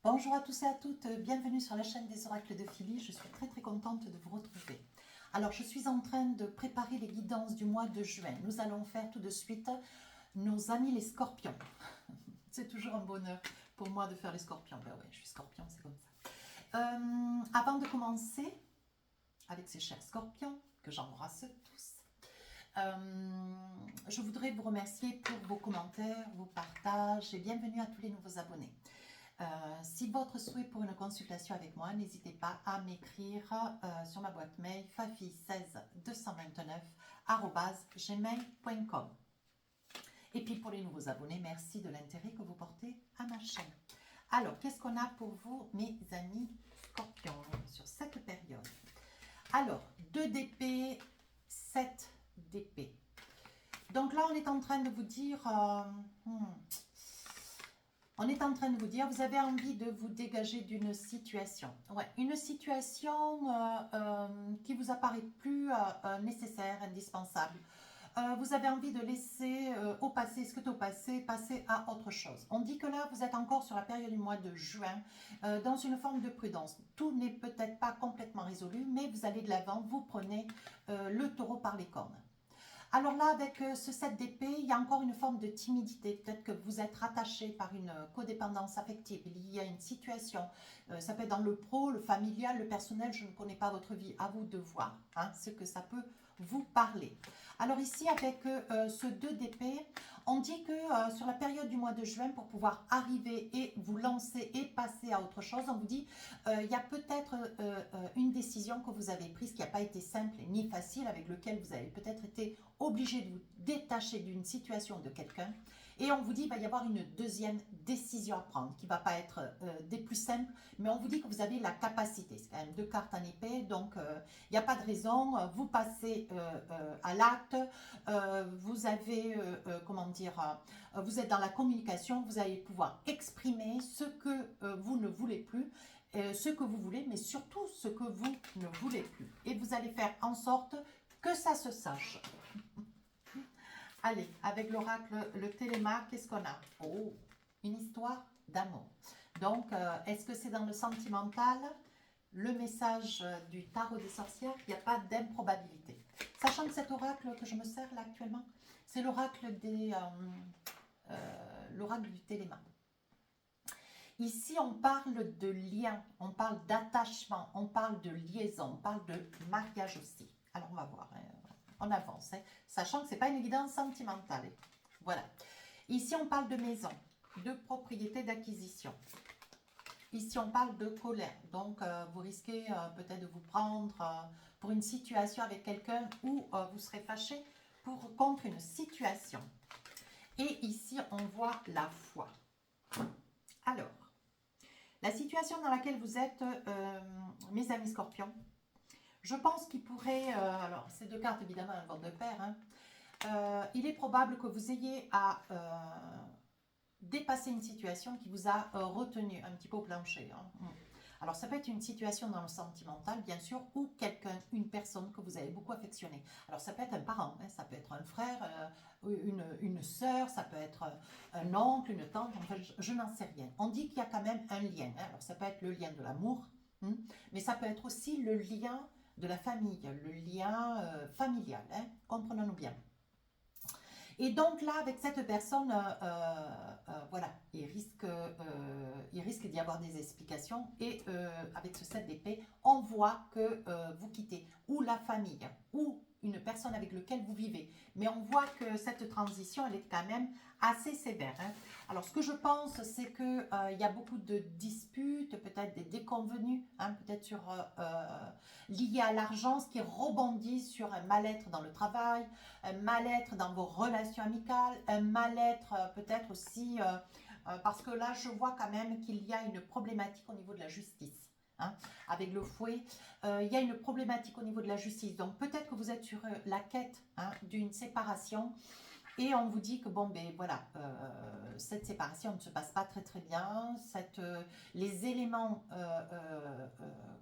Bonjour à tous et à toutes, bienvenue sur la chaîne des oracles de Philly, je suis très contente de vous retrouver. Alors je suis en train de préparer les guidances du mois de juin. Nous allons faire tout de suite nos amis les scorpions. C'est toujours un bonheur pour moi de faire les scorpions. Ben ouais, je suis scorpion, c'est comme ça. Avant de commencer avec ces chers scorpions, que j'embrasse tous, je voudrais vous remercier pour vos commentaires, vos partages et bienvenue à tous les nouveaux abonnés. Si votre souhait pour une consultation avec moi, n'hésitez pas à m'écrire sur ma boîte mail fafi16229@gmail.com. Et puis pour les nouveaux abonnés, merci de l'intérêt que vous portez à ma chaîne. Alors, qu'est-ce qu'on a pour vous, mes amis scorpions, sur cette période? Alors, 2 d'épée, 7 d'épée. Donc là, on est en train de vous dire... On est en train de vous dire, vous avez envie de vous dégager d'une situation. Ouais, une situation qui vous apparaît plus nécessaire, indispensable. Vous avez envie de laisser au passé ce que est au passé, passer à autre chose. On dit que là, vous êtes encore sur la période du mois de juin, dans une forme de prudence. Tout n'est peut-être pas complètement résolu, mais vous allez de l'avant, vous prenez le taureau par les cornes. Alors là, avec ce 7 d'épée, il y a encore une forme de timidité. Peut-être que vous êtes rattaché par une codépendance affective. Il y a une situation, ça peut être dans le pro, le familial, le personnel. Je ne connais pas votre vie, à vous de voir ce que ça peut vous parler. Alors ici, avec ce 2 d'épée, on dit que sur la période du mois de juin, pour pouvoir arriver et vous lancer et passer à autre chose, on vous dit il y a peut-être une décision que vous avez prise qui n'a pas été simple ni facile, avec lequel vous avez peut-être été obligé de vous détacher d'une situation de quelqu'un. Et on vous dit qu'il va y avoir une deuxième décision à prendre qui ne va pas être des plus simples, mais on vous dit que vous avez la capacité. C'est quand même 2 cartes en épée, donc il n'y a pas de raison. Vous passez à l'acte, vous avez, comment dire, vous êtes dans la communication, vous allez pouvoir exprimer ce que vous ne voulez plus, ce que vous voulez, mais surtout ce que vous ne voulez plus. Et vous allez faire en sorte que ça se sache. Allez, avec l'oracle, le téléma, qu'est-ce qu'on a? Oh, une histoire d'amour. Donc, est-ce que c'est dans le sentimental? Le message du tarot des sorcières, il n'y a pas d'improbabilité. Sachant que cet oracle que je me sers là actuellement, c'est l'oracle l'oracle du téléma. Ici, on parle de lien, on parle d'attachement, on parle de liaison, on parle de mariage aussi. Alors, on va voir, on avance, sachant que ce n'est pas une évidence sentimentale. Voilà. Ici, on parle de maison, de propriété, d'acquisition. Ici, on parle de colère. Donc, vous risquez peut-être de vous prendre pour une situation avec quelqu'un où vous serez fâché contre une situation. Et ici, on voit la foi. Alors, la situation dans laquelle vous êtes, mes amis scorpions, je pense qu'il pourrait, alors ces 2 cartes évidemment, un vote de pair, il est probable que vous ayez à dépasser une situation qui vous a retenu un petit peu au plancher. Alors ça peut être une situation dans le sentimental, bien sûr, ou quelqu'un, une personne que vous avez beaucoup affectionné. Alors ça peut être un parent, ça peut être un frère, une sœur, ça peut être un oncle, une tante, enfin, je n'en sais rien. On dit qu'il y a quand même un lien. Alors ça peut être le lien de l'amour, mais ça peut être aussi le lien de la famille, le lien familial, comprenons-nous bien. Et donc là, avec cette personne, voilà, il risque d'y avoir des explications. Et avec ce 7 d'épée, on voit que vous quittez ou la famille, ou une personne avec laquelle vous vivez. Mais on voit que cette transition, elle est quand même assez sévère. Alors, ce que je pense, c'est qu'il y a beaucoup de disputes, peut-être des déconvenues, peut-être liées à l'argent, ce qui rebondit sur un mal-être dans le travail, un mal-être dans vos relations amicales, un mal-être peut-être aussi, parce que là, je vois quand même qu'il y a une problématique au niveau de la justice. Avec le fouet, il y a une problématique au niveau de la justice. Donc, peut-être que vous êtes sur la quête d'une séparation et on vous dit que, bon, ben voilà, cette séparation ne se passe pas très bien. Les éléments,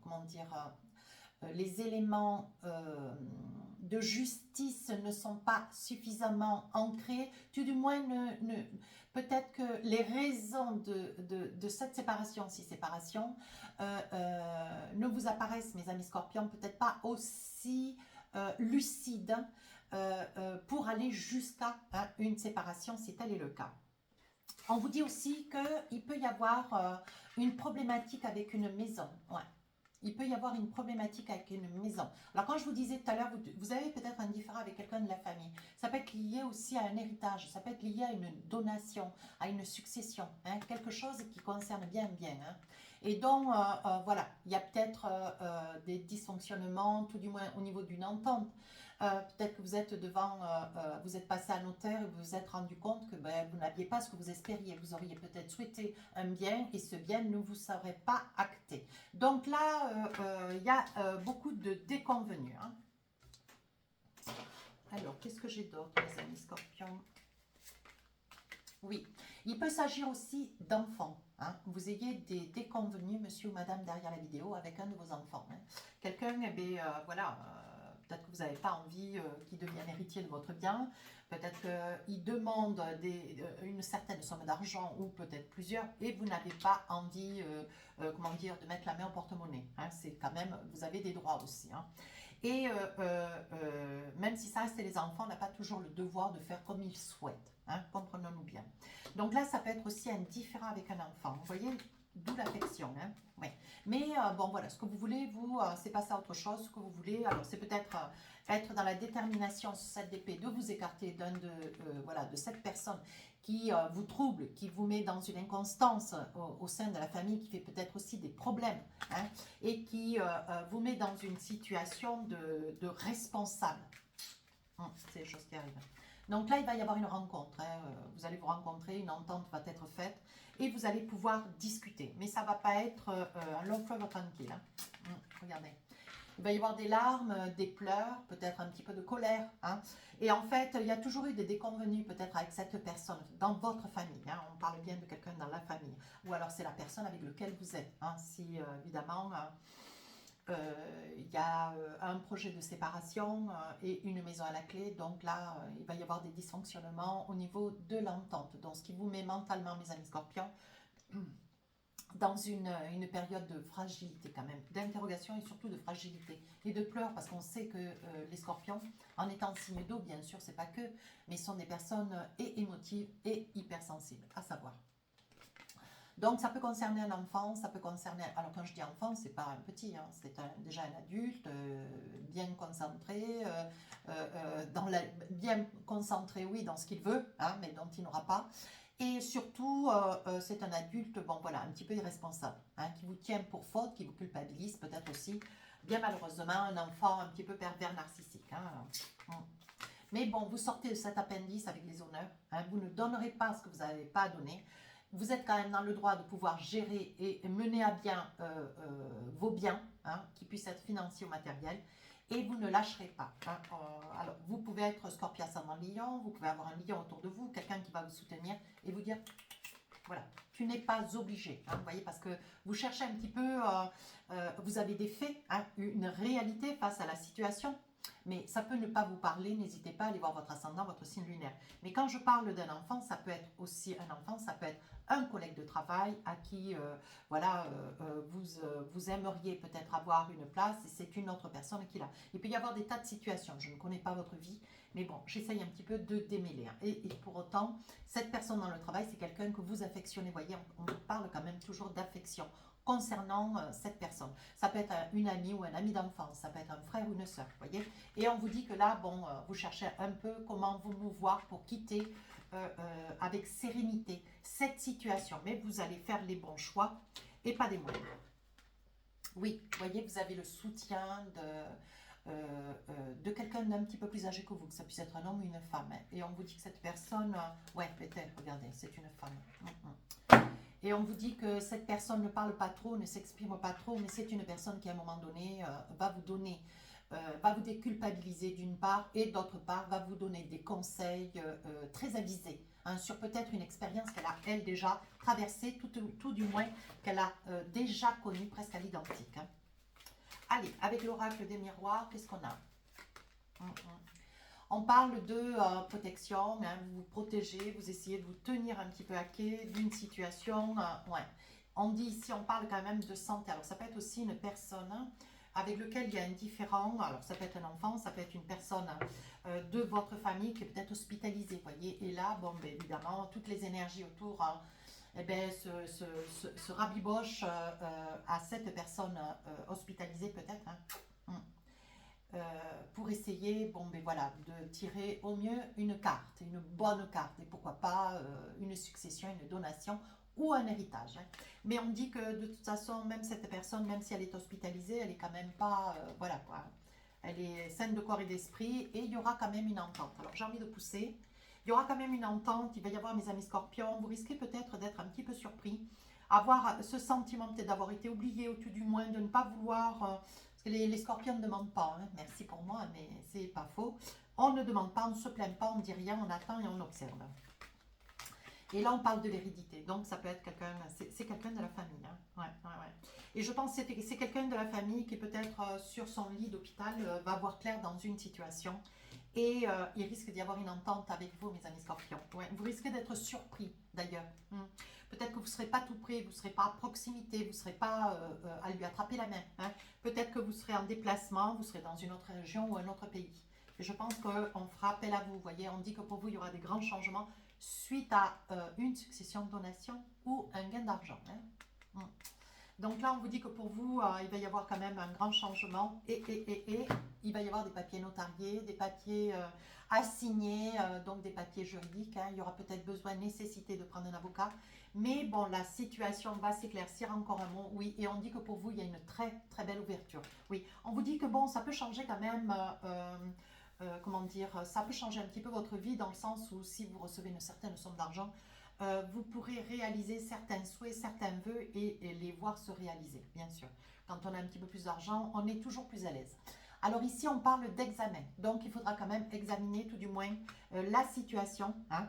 comment dire, les éléments de justice ne sont pas suffisamment ancrés, tout du moins peut-être que les raisons de cette séparation, si séparation, ne vous apparaissent, mes amis scorpions, peut-être pas aussi lucides pour aller jusqu'à une séparation, si tel est le cas. On vous dit aussi qu'il peut y avoir une problématique avec une maison. Ouais. Il peut y avoir une problématique avec une maison. Alors, quand je vous disais tout à l'heure, vous avez peut-être un différend avec quelqu'un de la famille. Ça peut être lié aussi à un héritage. Ça peut être lié à une donation, à une succession. Hein, quelque chose qui concerne bien. Hein. Et donc, voilà, il y a peut-être des dysfonctionnements, tout du moins au niveau d'une entente. Peut-être que vous êtes vous êtes passé à notaire et vous vous êtes rendu compte que vous n'aviez pas ce que vous espériez. Vous auriez peut-être souhaité un bien et ce bien ne vous serait pas acté. Donc là, il y a beaucoup de déconvenus. Hein. Alors, qu'est-ce que j'ai d'autre, mes amis scorpions? Oui, il peut s'agir aussi d'enfants. Hein. Vous ayez des déconvenus, monsieur ou madame, derrière la vidéo, avec un de vos enfants. Hein. Quelqu'un, voilà, peut-être que vous n'avez pas envie qu'il devienne héritier de votre bien. Peut-être qu'il demande une certaine somme d'argent ou peut-être plusieurs et vous n'avez pas envie, comment dire, de mettre la main au porte-monnaie. Hein. C'est quand même, vous avez des droits aussi. Hein. Et même si ça reste les enfants, on n'a pas toujours le devoir de faire comme ils souhaitent. Hein, comprenons-nous bien. Donc là, ça peut être aussi indifférent avec un enfant. Vous voyez, d'où l'affection. Hein, ouais. Mais bon, voilà, ce que vous voulez, vous, c'est passer à autre chose. Ce que vous voulez, alors c'est peut-être être dans la détermination sur cette épée de vous écarter voilà, de cette personne qui vous trouble, qui vous met dans une inconstance au sein de la famille, qui fait peut-être aussi des problèmes, hein, et qui vous met dans une situation de responsable. C'est des choses qui arrivent. Donc là, il va y avoir une rencontre. Hein. Vous allez vous rencontrer, une entente va être faite et vous allez pouvoir discuter. Mais ça ne va pas être un long fleuve tranquille. Hein. Regardez. Il va y avoir des larmes, des pleurs, peut-être un petit peu de colère. Hein. Et en fait, il y a toujours eu des déconvenus peut-être avec cette personne dans votre famille. Hein. On parle bien de quelqu'un dans la famille. Ou alors c'est la personne avec laquelle vous êtes. Hein. Si évidemment... il y a un projet de séparation et une maison à la clé. Donc là, il va y avoir des dysfonctionnements au niveau de l'entente. Donc ce qui vous met mentalement, mes amis scorpions, dans une période de fragilité quand même, d'interrogation et surtout de fragilité et de pleurs parce qu'on sait que les scorpions, en étant signe d'eau, bien sûr, c'est pas que, mais sont des personnes et émotives et hypersensibles, à savoir. Donc, ça peut concerner un enfant, ça peut concerner... Alors, quand je dis enfant, c'est pas un petit, hein, c'est déjà un adulte, bien concentré, bien concentré, oui, dans ce qu'il veut, hein, mais dont il n'aura pas. Et surtout, c'est un adulte, bon, voilà, un petit peu irresponsable, hein, qui vous tient pour faute, qui vous culpabilise, peut-être aussi, bien malheureusement, un enfant un petit peu pervers narcissique. Hein. Mais bon, vous sortez de cet appendice avec les honneurs, hein, vous ne donnerez pas ce que vous n'avez pas à donner. Vous êtes quand même dans le droit de pouvoir gérer et mener à bien vos biens, hein, qui puissent être financiers ou matériels, et vous ne lâcherez pas. Hein. Alors, vous pouvez être Scorpion ascendant Lion, vous pouvez avoir un lion autour de vous, quelqu'un qui va vous soutenir et vous dire, voilà, tu n'es pas obligé, hein, vous voyez, parce que vous cherchez un petit peu, vous avez des faits, hein, une réalité face à la situation. Mais ça peut ne pas vous parler, n'hésitez pas à aller voir votre ascendant, votre signe lunaire. Mais quand je parle d'un enfant, ça peut être aussi un enfant, ça peut être un collègue de travail à qui voilà, vous aimeriez peut-être avoir une place et c'est une autre personne qui l'a. Il peut y avoir des tas de situations, je ne connais pas votre vie, mais bon, j'essaye un petit peu de démêler. Hein. Et pour autant, cette personne dans le travail, c'est quelqu'un que vous affectionnez. Vous voyez, on parle quand même toujours d'affection concernant cette personne. Ça peut être une amie ou un ami d'enfance, ça peut être un frère ou une sœur, vous voyez. Et on vous dit que là, bon, vous cherchez un peu comment vous mouvoir pour quitter avec sérénité cette situation. Mais vous allez faire les bons choix et pas des moindres. Oui, vous voyez, vous avez le soutien de quelqu'un d'un petit peu plus âgé que vous, que ça puisse être un homme ou une femme. Hein. Et on vous dit que cette personne, ouais, peut-être, regardez, c'est une femme. Et on vous dit que cette personne ne parle pas trop, ne s'exprime pas trop, mais c'est une personne qui à un moment donné va vous donner, va vous déculpabiliser d'une part et d'autre part va vous donner des conseils très avisés hein, sur peut-être une expérience qu'elle a elle déjà traversée, tout du moins qu'elle a déjà connue presque à l'identique. Hein. Allez, avec l'oracle des miroirs, qu'est-ce qu'on a? On parle de protection, hein, vous vous protégez, vous essayez de vous tenir un petit peu à quai d'une situation. Ouais. On dit ici, on parle quand même de santé. Alors, ça peut être aussi une personne avec lequel il y a un différent. Alors, ça peut être un enfant, ça peut être une personne de votre famille qui est peut-être hospitalisée, voyez. Et là, bon, ben, évidemment, toutes les énergies autour eh ben, se rabibochent à cette personne hospitalisée peut-être. Hein. Pour essayer, bon, ben voilà, de tirer au mieux une carte, une bonne carte, et pourquoi pas une succession, une donation ou un héritage. Hein. Mais on dit que de toute façon, même cette personne, même si elle est hospitalisée, elle est quand même pas, voilà quoi, elle est saine de corps et d'esprit, et il y aura quand même une entente. Alors j'ai envie de pousser, il y aura quand même une entente, il va y avoir mes amis scorpions, vous risquez peut-être d'être un petit peu surpris, avoir ce sentiment peut-être d'avoir été oublié, ou tout du moins de ne pas vouloir... les scorpions ne demandent pas, hein. Merci pour moi, mais c'est pas faux. On ne demande pas, on ne se plaint pas, on ne dit rien, on attend et on observe. Et là, on parle de l'hérédité, donc ça peut être quelqu'un, c'est quelqu'un de la famille. Hein. Ouais. Et je pense que c'est quelqu'un de la famille qui peut-être sur son lit d'hôpital va voir clair dans une situation et il risque d'y avoir une entente avec vous, mes amis scorpions. Ouais. Vous risquez d'être surpris d'ailleurs. Peut-être que vous ne serez pas tout près, vous ne serez pas à proximité, vous ne serez pas à lui attraper la main. Hein. Peut-être que vous serez en déplacement, vous serez dans une autre région ou un autre pays. Et je pense qu'on fera appel à vous. Vous voyez, on dit que pour vous, il y aura des grands changements suite à une succession de donations ou un gain d'argent. Hein. Donc là, on vous dit que pour vous, il va y avoir quand même un grand changement et il va y avoir des papiers notariés, des papiers à signer, donc des papiers juridiques. Hein. Il y aura peut-être besoin, nécessité de prendre un avocat. Mais bon, la situation va s'éclaircir encore un mot, oui. Et on dit que pour vous, il y a une très, très belle ouverture. Oui, on vous dit que bon, ça peut changer quand même... comment dire, ça peut changer un petit peu votre vie dans le sens où si vous recevez une certaine somme d'argent, vous pourrez réaliser certains souhaits, certains vœux et les voir se réaliser, bien sûr. Quand on a un petit peu plus d'argent, on est toujours plus à l'aise. Alors ici, on parle d'examen. Donc, il faudra quand même examiner tout du moins la situation, hein,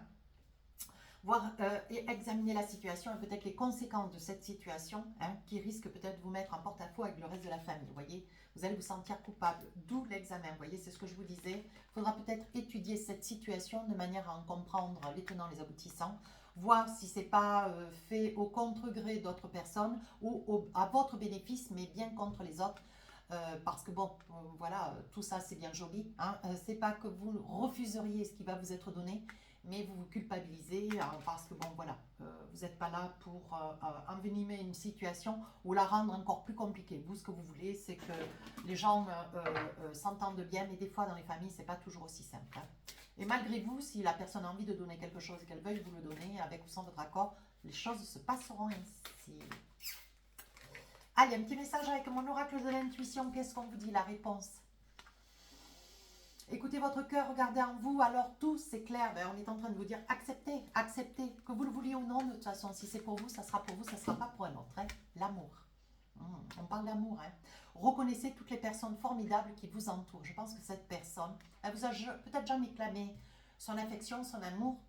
voir et examiner la situation et peut-être les conséquences de cette situation hein, qui risque peut-être de vous mettre en porte-à-faux avec le reste de la famille. Vous voyez, vous allez vous sentir coupable, d'où l'examen. Vous voyez, c'est ce que je vous disais. Il faudra peut-être étudier cette situation de manière à en comprendre les tenants, les aboutissants, voir si ce n'est pas fait au contre-gré d'autres personnes ou à votre bénéfice, mais bien contre les autres. Parce que bon, voilà, tout ça c'est bien joli. Hein, c'est pas que vous refuseriez ce qui va vous être donné, mais vous vous culpabilisez parce que bon voilà, vous n'êtes pas là pour envenimer une situation ou la rendre encore plus compliquée. Vous, ce que vous voulez, c'est que les gens s'entendent bien, mais des fois dans les familles, c'est pas toujours aussi simple. Hein. Et malgré vous, si la personne a envie de donner quelque chose et qu'elle veuille vous le donner, avec ou sans votre accord, les choses se passeront ainsi. Allez, un petit message avec mon oracle de l'intuition. Qu'est-ce qu'on vous dit, la réponse? Écoutez votre cœur, regardez en vous, alors tout c'est clair. Ben, on est en train de vous dire acceptez, acceptez, que vous le vouliez ou non, de toute façon, si c'est pour vous, ça sera pour vous, ça ne sera pas pour un autre. Hein. L'amour. On parle d'amour. Hein. Reconnaissez toutes les personnes formidables qui vous entourent. Je pense que cette personne, elle vous a peut-être jamais clamé son affection, son amour,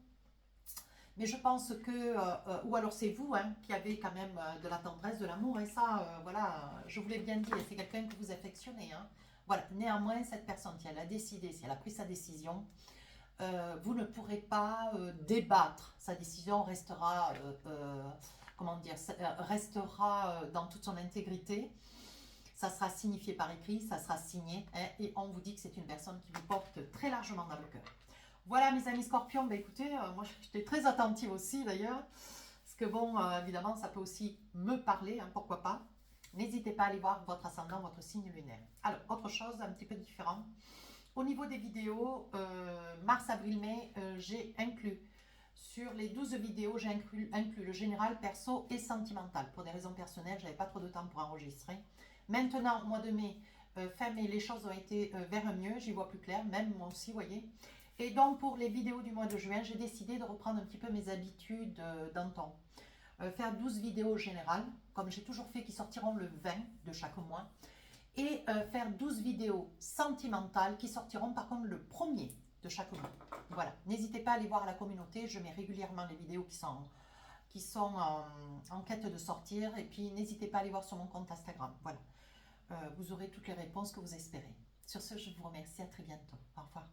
mais je pense que, ou alors c'est vous hein, qui avez quand même de la tendresse, de l'amour, et ça, voilà, je vous l'ai bien dit, c'est quelqu'un que vous affectionnez. Hein. Voilà, néanmoins, cette personne, si elle a décidé, si elle a pris sa décision, vous ne pourrez pas débattre. Sa décision restera, comment dire, restera dans toute son intégrité. Ça sera signifié par écrit, ça sera signé, hein, et on vous dit que c'est une personne qui vous porte très largement dans le cœur. Voilà mes amis scorpions, bah écoutez, moi j'étais très attentive aussi d'ailleurs, parce que bon, évidemment ça peut aussi me parler, hein, pourquoi pas. N'hésitez pas à aller voir votre ascendant, votre signe lunaire. Alors, autre chose un petit peu différent. Au niveau des vidéos, mars, avril, mai, j'ai inclus, sur les 12 vidéos, j'ai inclus le général, perso et sentimental. Pour des raisons personnelles, je n'avais pas trop de temps pour enregistrer. Maintenant, mois de mai, fin mai, les choses ont été vers un mieux, j'y vois plus clair, même moi aussi, vous voyez. Et donc, pour les vidéos du mois de juin, j'ai décidé de reprendre un petit peu mes habitudes d'antan. Faire 12 vidéos générales, comme j'ai toujours fait, qui sortiront le 20 de chaque mois. Et faire 12 vidéos sentimentales qui sortiront par contre le 1er de chaque mois. Voilà, n'hésitez pas à aller voir la communauté, je mets régulièrement les vidéos qui sont en quête de sortir. Et puis n'hésitez pas à aller voir sur mon compte Instagram. Voilà. vous aurez toutes les réponses que vous espérez. Sur ce, je vous remercie, à très bientôt. Au revoir.